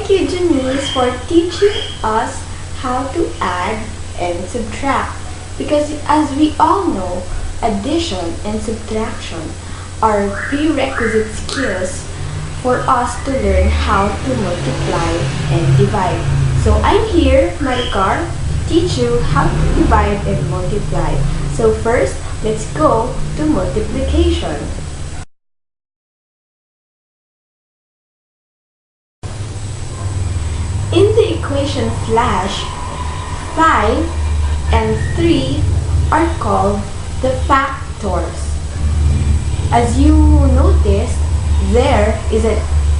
Thank you, Janice, for teaching us how to add and subtract. Because as we all know, addition and subtraction are prerequisite skills for us to learn how to multiply and divide. So I'm here, Maricar, to teach you how to divide and multiply. So first, let's go to multiplication. In the equation flash, 5 and 3 are called the factors. As you notice, there is an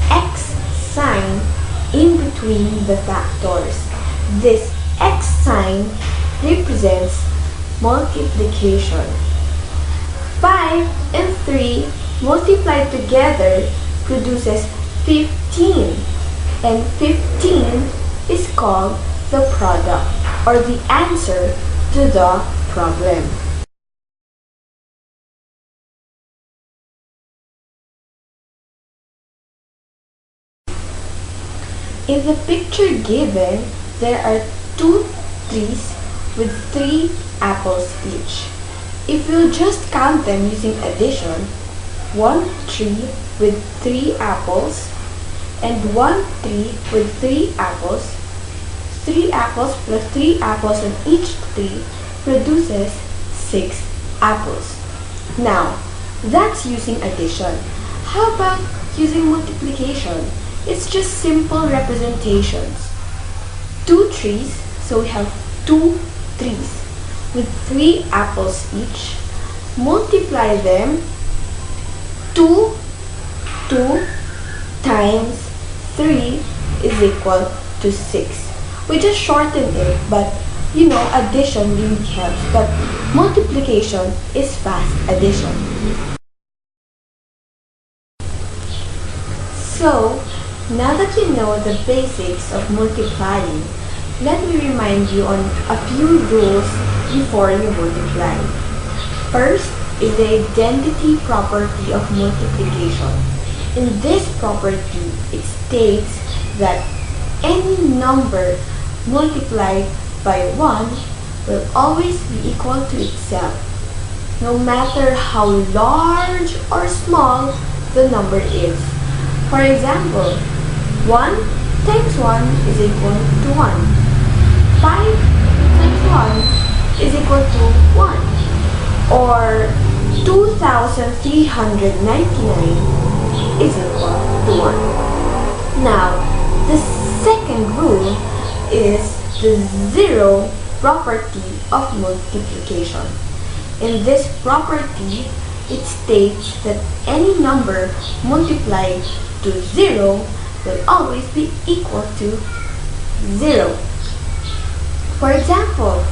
X sign in between the factors. This X sign represents multiplication. 5 and 3 multiplied together produces 15. And 15 is called the product or the answer to the problem. In the picture given, there are 2 trees with 3 apples each. If we'll just count them using addition, 1 tree with 3 apples and 1 tree with 3 apples. 3 apples plus 3 apples on each tree produces 6 apples. Now, that's using addition. How about using multiplication? It's just simple representations. 2 trees, so we have 2 trees with 3 apples each. Multiply them. 2 times 3 is equal to 6. We just shortened it, but you know, addition really helps. But multiplication is fast addition. So, now that you know the basics of multiplying, let me remind you on a few rules before you multiply. First is the identity property of multiplication. In this property, it states that any number multiplied by 1 will always be equal to itself, no matter how large or small the number is. For example, 1 times 1 is equal to 1. 5 times 1 is equal to 1. Or 2,399 is equal to 1. Now, the second rule is the zero property of multiplication. In this property, it states that any number multiplied to 0 will always be equal to 0. For example,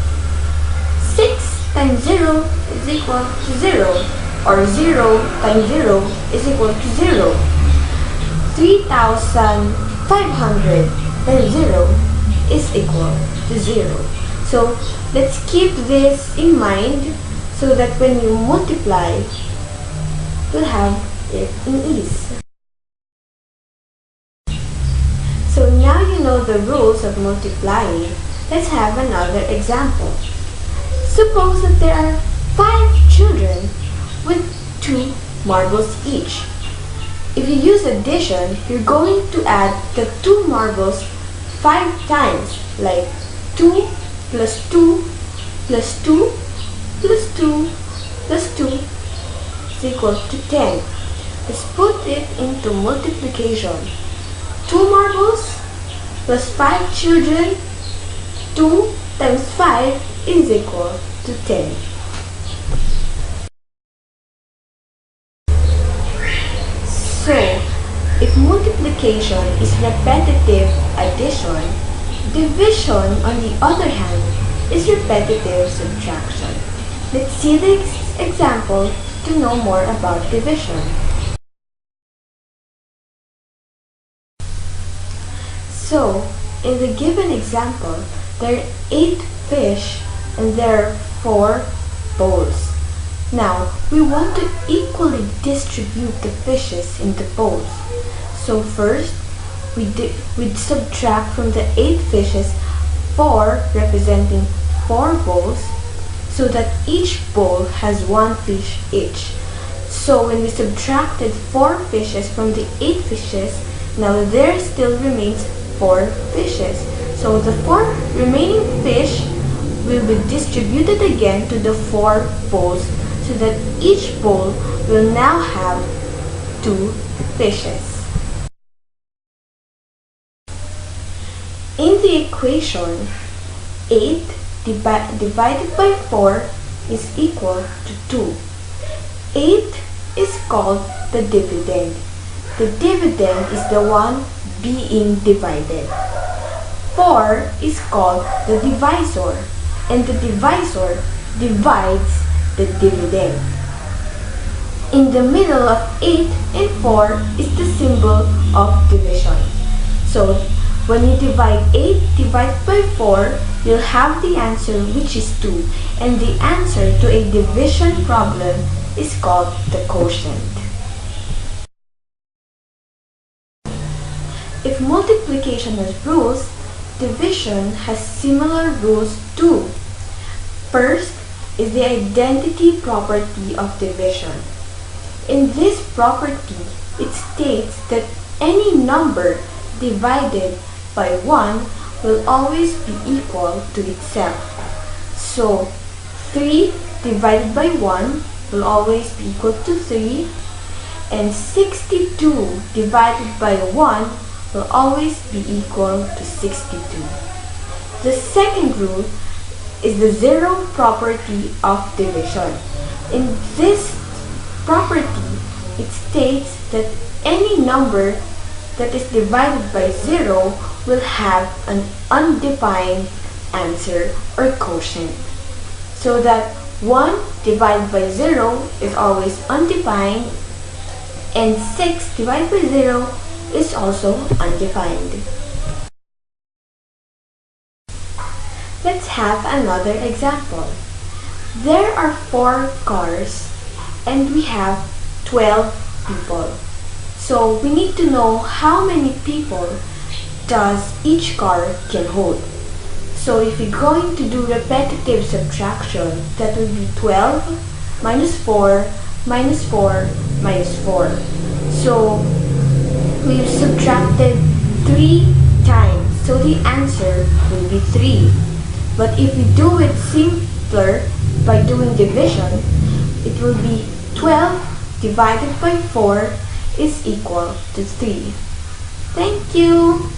6 times 0 is equal to 0. Or 0 times 0 is equal to 0. 3,500 times 0 is equal to 0. So let's keep this in mind so that when you multiply, you'll have it in ease. So now you know the rules of multiplying. Let's have another example. Suppose that there are 5 children with 2 marbles each. If you use addition, you're going to add the 2 marbles 5 times, like 2 plus 2 plus 2 plus 2 plus 2 is equal to 10. Let's put it into multiplication. 2 marbles plus 5 children, 2 times 5 is equal to 10. So, if multiplication is repetitive addition, division, on the other hand, is repetitive subtraction. Let's see the example to know more about division. So, in the given example, there are 8 fish and there are 4 bowls. Now, we want to equally distribute the fishes into bowls. So first, we'd subtract from the 8 fishes 4 representing 4 bowls, so that each bowl has 1 fish each. So when we subtracted 4 fishes from the 8 fishes, now there still remains 4 fishes. So the 4 remaining fish will be distributed again to the 4 bowls, so that each bowl will now have 2 fishes. In the equation, 8 divided by 4 is equal to 2. 8 is called the dividend. The dividend is the one being divided. 4 is called the divisor, and the divisor divides the dividend. In the middle of 8 and 4 is the symbol of division. So when you divide 8 divided by 4, you'll have the answer, which is 2. And the answer to a division problem is called the quotient. If multiplication has rules, division has similar rules too. First is the identity property of division. In this property, it states that any number divided by 1 will always be equal to itself. So 3 divided by 1 will always be equal to 3, and 62 divided by 1 will always be equal to 62. The second rule is the zero property of division. In this property, it states that any number that is divided by 0 will have an undefined answer or quotient. So that 1 divided by 0 is always undefined, and 6 divided by 0 is also undefined. Let's have another example. There are 4 cars and we have 12 people. So we need to know how many people does each car can hold. So if we're going to do repetitive subtraction, that would be 12 minus 4 minus 4 minus 4. So we've subtracted 3 times, so the answer will be 3. But if we do it simpler by doing division, it will be 12 divided by 4 is equal to 3. Thank you!